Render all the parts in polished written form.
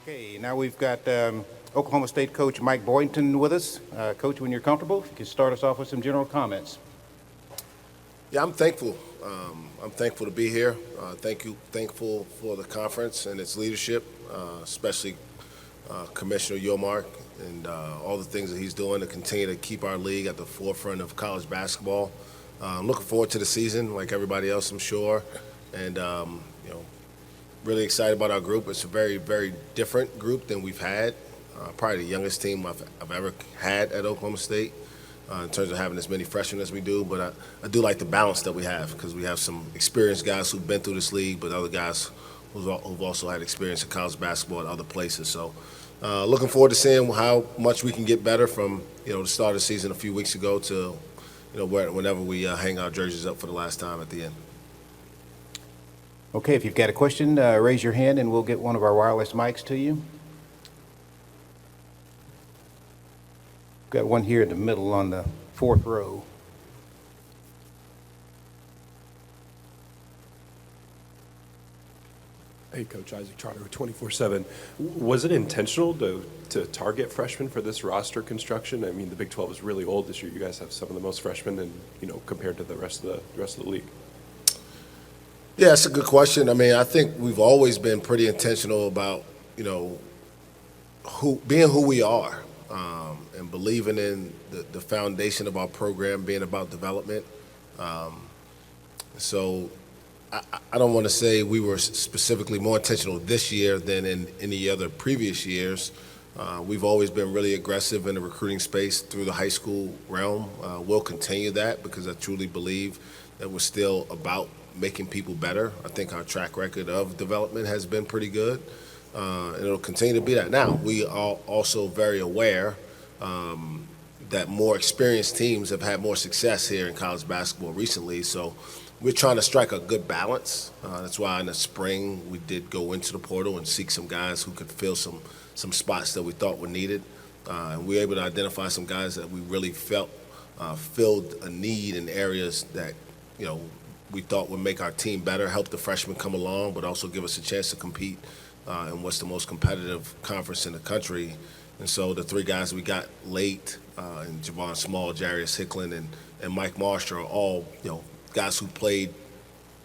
Okay, now we've got Oklahoma State coach Mike Boynton with us. Coach, when you're comfortable, if you could start us off with some general comments. Yeah, I'm thankful. I'm thankful to be here. Thankful for the conference and its leadership, especially Commissioner Yomark and all the things that he's doing to continue to keep our league at the forefront of college basketball. I'm looking forward to the season, like everybody else, I'm sure, and really excited about our group. It's a very, very different group than we've had. Probably the youngest team I've ever had at Oklahoma State. In terms of having as many freshmen as we do, but I do like the balance that we have because we have some experienced guys who've been through this league, but other guys who've also had experience in college basketball at other places. So looking forward to seeing how much we can get better from the start of the season a few weeks ago to whenever we hang our jerseys up for the last time at the end. Okay, if you've got a question, raise your hand and we'll get one of our wireless mics to you. Got one here in the middle on the fourth row. Hey, Coach Isaac Trotter, 24/7. Was it intentional to target freshmen for this roster construction? I mean, the Big 12 is really old this year. You guys have some of the most freshmen, and compared to the rest of the league. Yeah, that's a good question. I mean, I think we've always been pretty intentional about being who we are. And believing in the foundation of our program being about development. So I don't want to say we were specifically more intentional this year than in any other previous years. We've always been really aggressive in the recruiting space through the high school realm. We'll continue that because I truly believe that we're still about making people better. I think our track record of development has been pretty good. And it'll continue to be that. Now, we are also very aware that more experienced teams have had more success here in college basketball recently. So we're trying to strike a good balance. That's why in the spring we did go into the portal and seek some guys who could fill some spots that we thought were needed. And we were able to identify some guys that we really felt filled a need in areas that, we thought would make our team better, help the freshmen come along, but also give us a chance to compete in what's the most competitive conference in the country. And so the three guys we got late, and Javon Small, Jarius Hicklin, and Mike Marsh are all, guys who played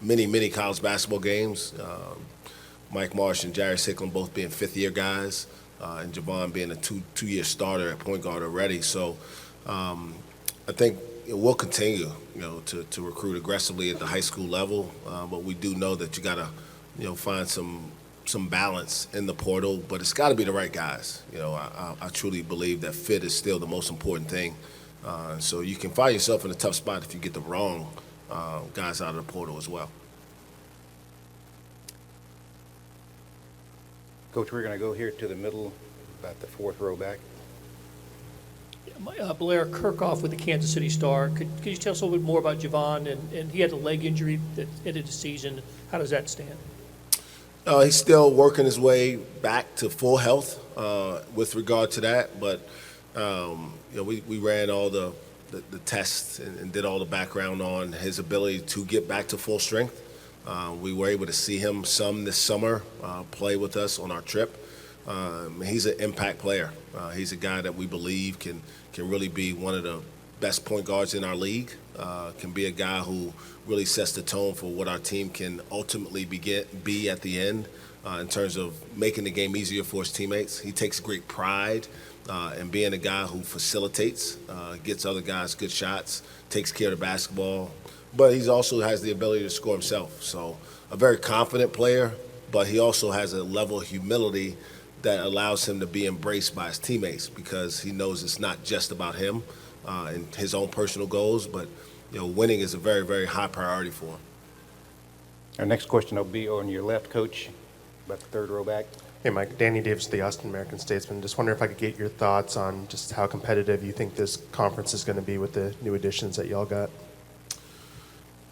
many college basketball games. Mike Marsh and Jarius Hicklin both being fifth-year guys, and Javon being a two-year starter at point guard already. So I think we'll continue, to recruit aggressively at the high school level, but we do know that you got to, find some balance in the portal, but it's got to be the right guys. I truly believe that fit is still the most important thing. So you can find yourself in a tough spot if you get the wrong guys out of the portal as well. Coach, we're going to go here to the middle, about the fourth row back. Blair Kirkhoff with the Kansas City Star. Could you tell us a little bit more about Javon? And he had a leg injury that ended the season. How does that stand? He's still working his way back to full health with regard to that, but we ran all the tests and did all the background on his ability to get back to full strength. We were able to see him some this summer play with us on our trip. He's an impact player. He's a guy that we believe can really be one of the best point guards in our league, can be a guy who really sets the tone for what our team can ultimately be at the end in terms of making the game easier for his teammates. He takes great pride in being a guy who facilitates, gets other guys good shots, takes care of the basketball, but he also has the ability to score himself. So a very confident player, but he also has a level of humility that allows him to be embraced by his teammates because he knows it's not just about him and his own personal goals, but winning is a very, very high priority for him. Our next question will be on your left, Coach, about the third row back. Hey, Mike. Danny Davis, the Austin American Statesman. Just wondering if I could get your thoughts on just how competitive you think this conference is going to be with the new additions that y'all got.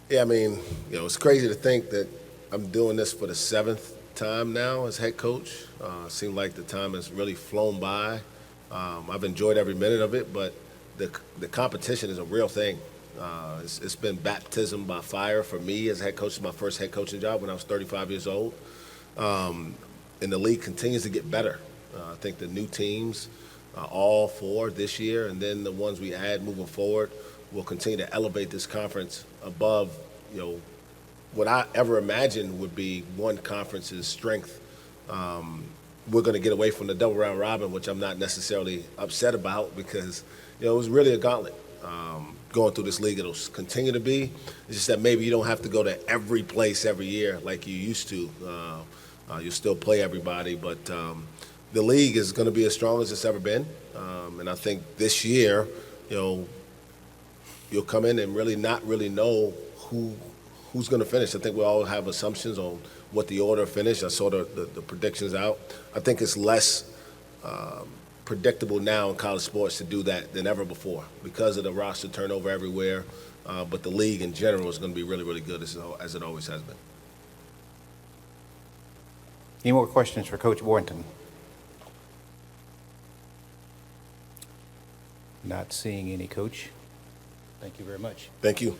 Yeah, I mean, it's crazy to think that I'm doing this for the seventh time now as head coach. It seemed like the time has really flown by. I've enjoyed every minute of it, but the competition is a real thing. It's been baptism by fire for me as head coach. It's my first head coaching job when I was 35 years old. and the league continues to get better. I think the new teams, all four this year, and then the ones we add moving forward, will continue to elevate this conference above, what I ever imagined would be one conference's strength. We're going to get away from the double round robin, which I'm not necessarily upset about because, it was really a gauntlet. Going through this league, it'll continue to be. It's just that maybe you don't have to go to every place every year like you used to. You'll still play everybody, but the league is going to be as strong as it's ever been. And I think this year, you'll come in and really not really know who's going to finish. I think we all have assumptions on what the order finish. I saw the predictions out. I think it's less predictable now in college sports to do that than ever before because of the roster turnover everywhere. But the league in general is going to be really, really good as it always has been. Any more questions for Coach Boynton? Not seeing any, Coach. Thank you very much. Thank you.